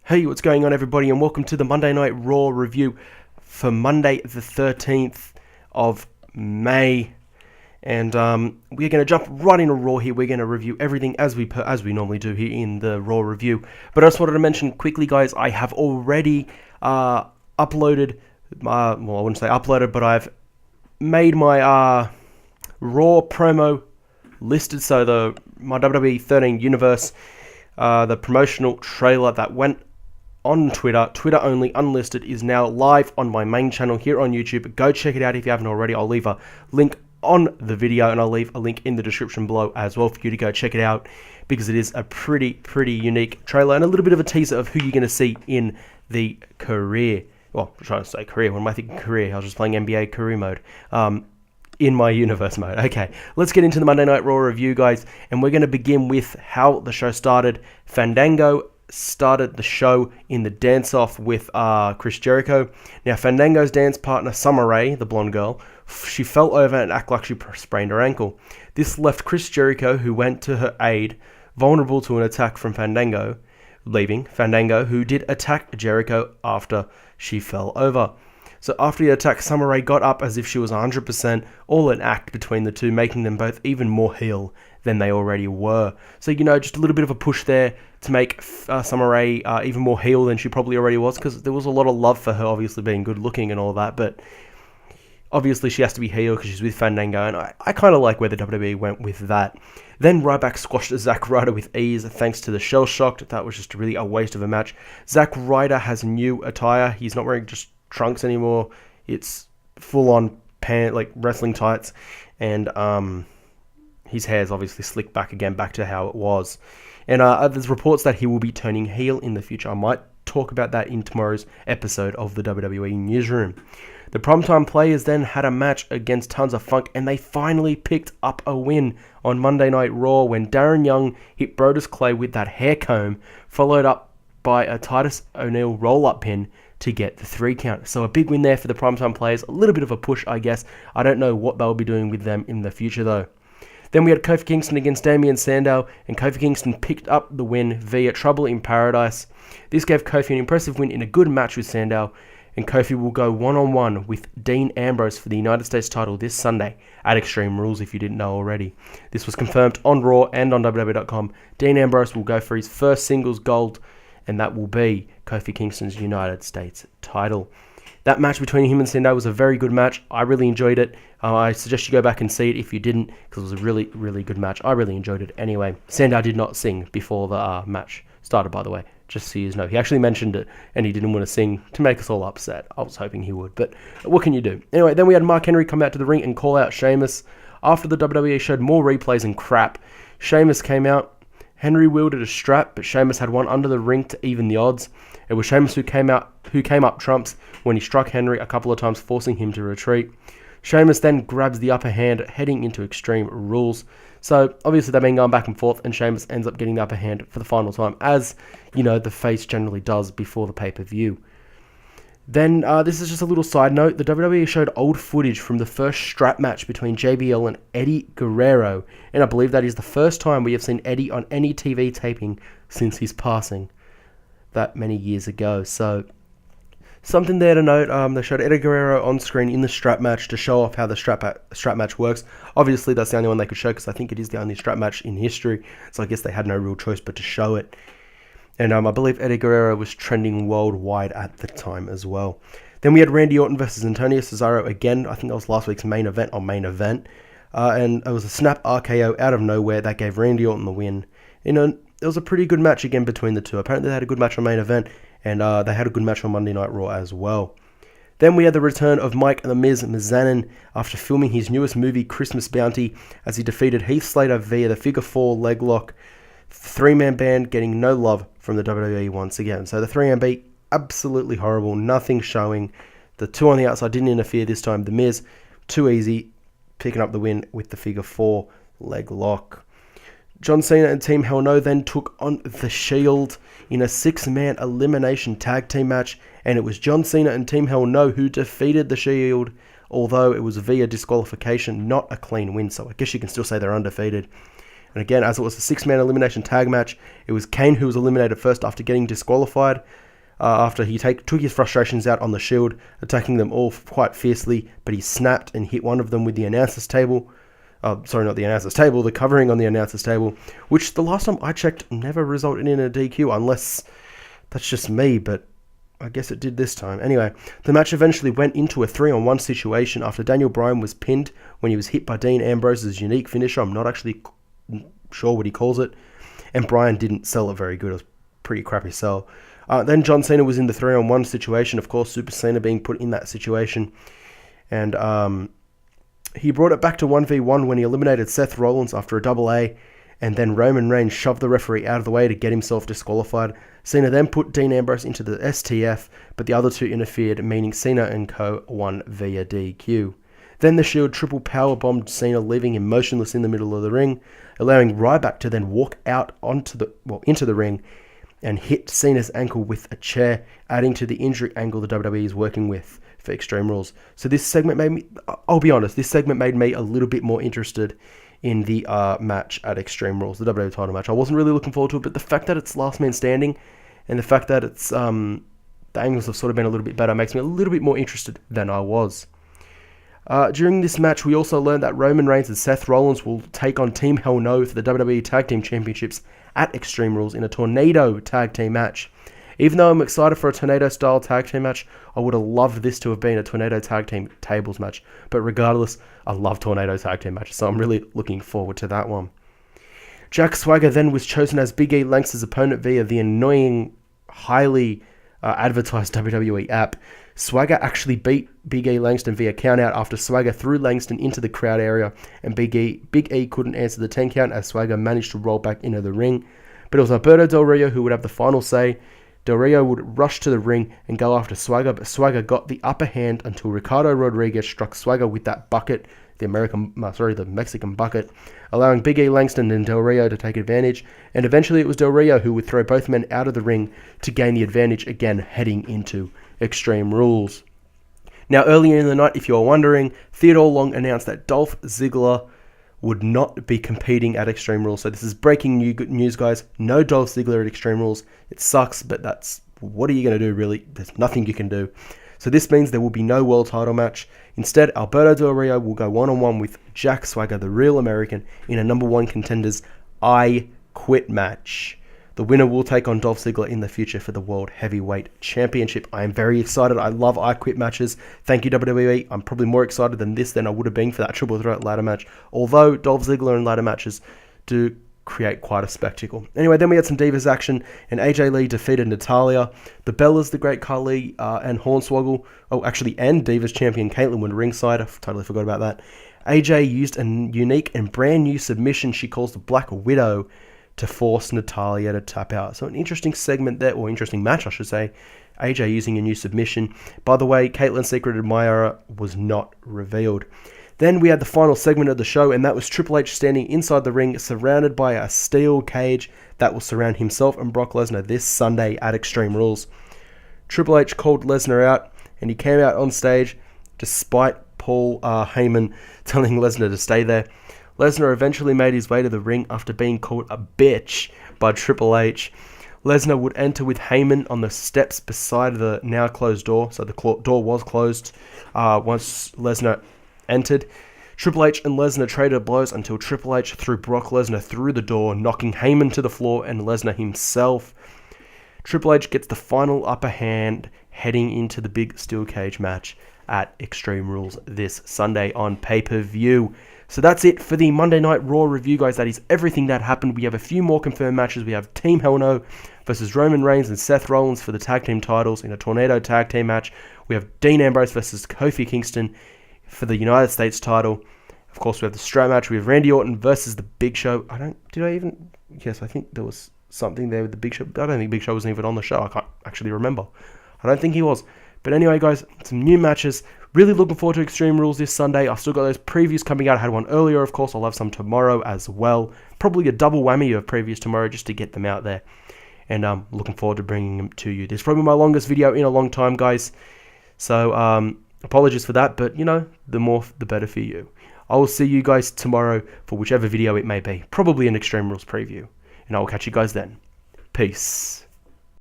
Hey, what's going on everybody, and welcome to the Monday Night Raw review for Monday the 13th of May. And we're going to jump right into Raw here. We're going to review everything as we normally do here in the Raw review. But I just wanted to mention quickly, guys, I have already uploaded, well, I wouldn't say uploaded, but I've made my Raw promo listed. So my WWE 13 Universe, the promotional trailer that went on Twitter only, unlisted, is now live on my main channel here on YouTube. Go check it out if you haven't already. I'll leave a link on the video and I'll leave a link in the description below as well for you to go check it out, because it is a pretty unique trailer and a little bit of a teaser of who you're going to see in the career. Well, I'm trying to say career. What am I thinking career? I was just playing NBA career mode. In my universe mode. Okay, let's get into the Monday Night Raw review, guys, and we're going to begin with how the show started. Fandango started the show in the dance-off with Chris Jericho. Now, Fandango's dance partner, Summer Rae, the blonde girl, she fell over and acted like she sprained her ankle. This left Chris Jericho, who went to her aid, vulnerable to an attack from Fandango, leaving Fandango, who did attack Jericho after she fell over. So after the attack, Summer Rae got up as if she was 100%, all an act between the two, making them both even more heel than they already were. So, just a little bit of a push there to make Summer Rae even more heel than she probably already was, because there was a lot of love for her, obviously being good looking and all that, but obviously she has to be heel because she's with Fandango, and I kind of like where the WWE went with that. Then Ryback squashed Zack Ryder with ease thanks to the Shell Shocked. That was just really a waste of a match. Zack Ryder has new attire. He's not wearing just trunks anymore. It's full-on wrestling tights, and his hair's obviously slicked back to how it was. And there's reports that he will be turning heel in the future. I might talk about that in tomorrow's episode of the WWE Newsroom. The Primetime Players then had a match against Tons of Funk, and they finally picked up a win on Monday Night Raw when Darren Young hit Brodus Clay with that hair comb, followed up by a Titus O'Neil roll-up pin to get the 3 count. So a big win there for the Primetime Players. A little bit of a push, I guess. I don't know what they'll be doing with them in the future, though. Then we had Kofi Kingston against Damian Sandow, and Kofi Kingston picked up the win via Trouble in Paradise. This gave Kofi an impressive win in a good match with Sandow, and Kofi will go one-on-one with Dean Ambrose for the United States title this Sunday at Extreme Rules, if you didn't know already. This was confirmed on Raw and on WWE.com. Dean Ambrose will go for his first singles gold, and that will be Kofi Kingston's United States title. That match between him and Sandow was a very good match. I really enjoyed it. I suggest you go back and see it if you didn't, because it was a really good match. I really enjoyed it anyway. Sandow did not sing before the match started, by the way, just so you know. He actually mentioned it, and he didn't want to sing to make us all upset. I was hoping he would, but what can you do? Anyway, then we had Mark Henry come out to the ring and call out Sheamus. After the WWE showed more replays and crap, Sheamus came out. Henry wielded a strap, but Sheamus had one under the ring to even the odds. It was Sheamus who came up trumps when he struck Henry a couple of times, forcing him to retreat. Sheamus then grabs the upper hand, heading into Extreme Rules. So, obviously, they've been going back and forth, and Sheamus ends up getting the upper hand for the final time, as, the face generally does before the pay-per-view. Then, this is just a little side note, the WWE showed old footage from the first strap match between JBL and Eddie Guerrero, and I believe that is the first time we have seen Eddie on any TV taping since his passing that many years ago. So, something there to note, they showed Eddie Guerrero on screen in the strap match to show off how the strap match works. Obviously, that's the only one they could show, because I think it is the only strap match in history, so I guess they had no real choice but to show it. And I believe Eddie Guerrero was trending worldwide at the time as well. Then we had Randy Orton versus Antonio Cesaro again. I think that was last week's main event on Main Event. And it was a snap RKO out of nowhere that gave Randy Orton the win. It was a pretty good match again between the two. Apparently they had a good match on Main Event, and they had a good match on Monday Night Raw as well. Then we had the return of Mike the Miz Mizanin after filming his newest movie, Christmas Bounty, as he defeated Heath Slater via the Figure 4 leg lock. Three-man band getting no love from the WWE once again. So the 3-man beat, absolutely horrible, nothing showing. The two on the outside didn't interfere this time. The Miz, too easy, picking up the win with the Figure 4 leg lock. John Cena and Team Hell No then took on The Shield in a 6-man elimination tag team match, and it was John Cena and Team Hell No who defeated The Shield, although it was via disqualification, not a clean win, so I guess you can still say they're undefeated. And again, as it was a 6-man elimination tag match, it was Kane who was eliminated first after getting disqualified, after he took his frustrations out on the Shield, attacking them all quite fiercely, but he snapped and hit one of them with the announcer's table. Sorry, not the announcer's table, the covering on the announcer's table, which the last time I checked never resulted in a DQ, unless that's just me, but I guess it did this time. Anyway, the match eventually went into a 3-on-1 situation after Daniel Bryan was pinned when he was hit by Dean Ambrose's unique finisher. I'm not actually sure what he calls it. And Bryan didn't sell it very good. It was a pretty crappy sell. Then John Cena was in the 3-on-1 situation. Of course, Super Cena being put in that situation. And he brought it back to 1v1 when he eliminated Seth Rollins after a double A. And then Roman Reigns shoved the referee out of the way to get himself disqualified. Cena then put Dean Ambrose into the STF, but the other two interfered, meaning Cena and co won via DQ. Then the Shield triple powerbombed Cena, leaving him motionless in the middle of the ring, allowing Ryback to then walk out into the ring and hit Cena's ankle with a chair, adding to the injury angle the WWE is working with for Extreme Rules. So this segment made me, I'll be honest, this segment made me a little bit more interested in the match at Extreme Rules, the WWE title match. I wasn't really looking forward to it, but the fact that it's last man standing and the fact that it's the angles have sort of been a little bit better makes me a little bit more interested than I was. During this match, we also learned that Roman Reigns and Seth Rollins will take on Team Hell No for the WWE Tag Team Championships at Extreme Rules in a Tornado Tag Team match. Even though I'm excited for a Tornado-style tag team match, I would have loved this to have been a Tornado Tag Team Tables match. But regardless, I love Tornado Tag Team matches, so I'm really looking forward to that one. Jack Swagger then was chosen as Big E Langston's opponent via the annoying, highly advertised WWE app. Swagger actually beat Big E Langston via countout after Swagger threw Langston into the crowd area, and Big E couldn't answer the 10 count as Swagger managed to roll back into the ring. But it was Alberto Del Rio who would have the final say. Del Rio would rush to the ring and go after Swagger, but Swagger got the upper hand until Ricardo Rodriguez struck Swagger with that bucket, the Mexican bucket, allowing Big E Langston and Del Rio to take advantage, and eventually it was Del Rio who would throw both men out of the ring to gain the advantage again heading into Extreme Rules. Now, earlier in the night, if you're wondering, Theodore Long announced that Dolph Ziggler would not be competing at Extreme Rules. So this is breaking news, guys. No Dolph Ziggler at Extreme Rules. It sucks, but what are you going to do, really? There's nothing you can do. So this means there will be no world title match. Instead, Alberto Del Rio will go one-on-one with Jack Swagger, the real American, in a #1 Contenders I Quit match. The winner will take on Dolph Ziggler in the future for the World Heavyweight Championship. I am very excited. I love I Quit matches. Thank you, WWE. I'm probably more excited than I would have been for that Triple Threat ladder match. Although Dolph Ziggler in ladder matches do create quite a spectacle. Anyway, then we had some Divas action, and AJ Lee defeated Natalya. The Bellas, the Great Khali, and Hornswoggle, and Divas champion Caitlyn were ringside. I totally forgot about that. AJ used a unique and brand new submission she calls the Black Widow to force Natalya to tap out. So an interesting segment there, or interesting match, I should say. AJ using a new submission. By the way, Caitlyn's secret admirer was not revealed. Then we had the final segment of the show, and that was Triple H standing inside the ring, surrounded by a steel cage that will surround himself and Brock Lesnar this Sunday at Extreme Rules. Triple H called Lesnar out, and he came out on stage despite Paul Heyman telling Lesnar to stay there. Lesnar eventually made his way to the ring after being called a bitch by Triple H. Lesnar would enter with Heyman on the steps beside the now closed door, so the door was closed once Lesnar entered. Triple H and Lesnar traded blows until Triple H threw Brock Lesnar through the door, knocking Heyman to the floor and Lesnar himself. Triple H gets the final upper hand heading into the big steel cage match at Extreme Rules this Sunday on pay-per-view. So that's it for the Monday Night Raw review, guys. That is everything that happened. We have a few more confirmed matches. We have Team Hell No versus Roman Reigns and Seth Rollins for the tag team titles in a Tornado tag team match. We have Dean Ambrose versus Kofi Kingston for the United States title. Of course, we have the strap match. We have Randy Orton versus the Big Show. Yes, I think there was something there with the Big Show. I don't think Big Show was even on the show. I can't actually remember. I don't think he was. But anyway, guys, some new matches. Really looking forward to Extreme Rules this Sunday. I've still got those previews coming out. I had one earlier, of course. I'll have some tomorrow as well. Probably a double whammy of previews tomorrow just to get them out there. And I'm looking forward to bringing them to you. This is probably my longest video in a long time, guys. So, apologies for that. But, the more, the better for you. I will see you guys tomorrow for whichever video it may be. Probably an Extreme Rules preview. And I will catch you guys then. Peace.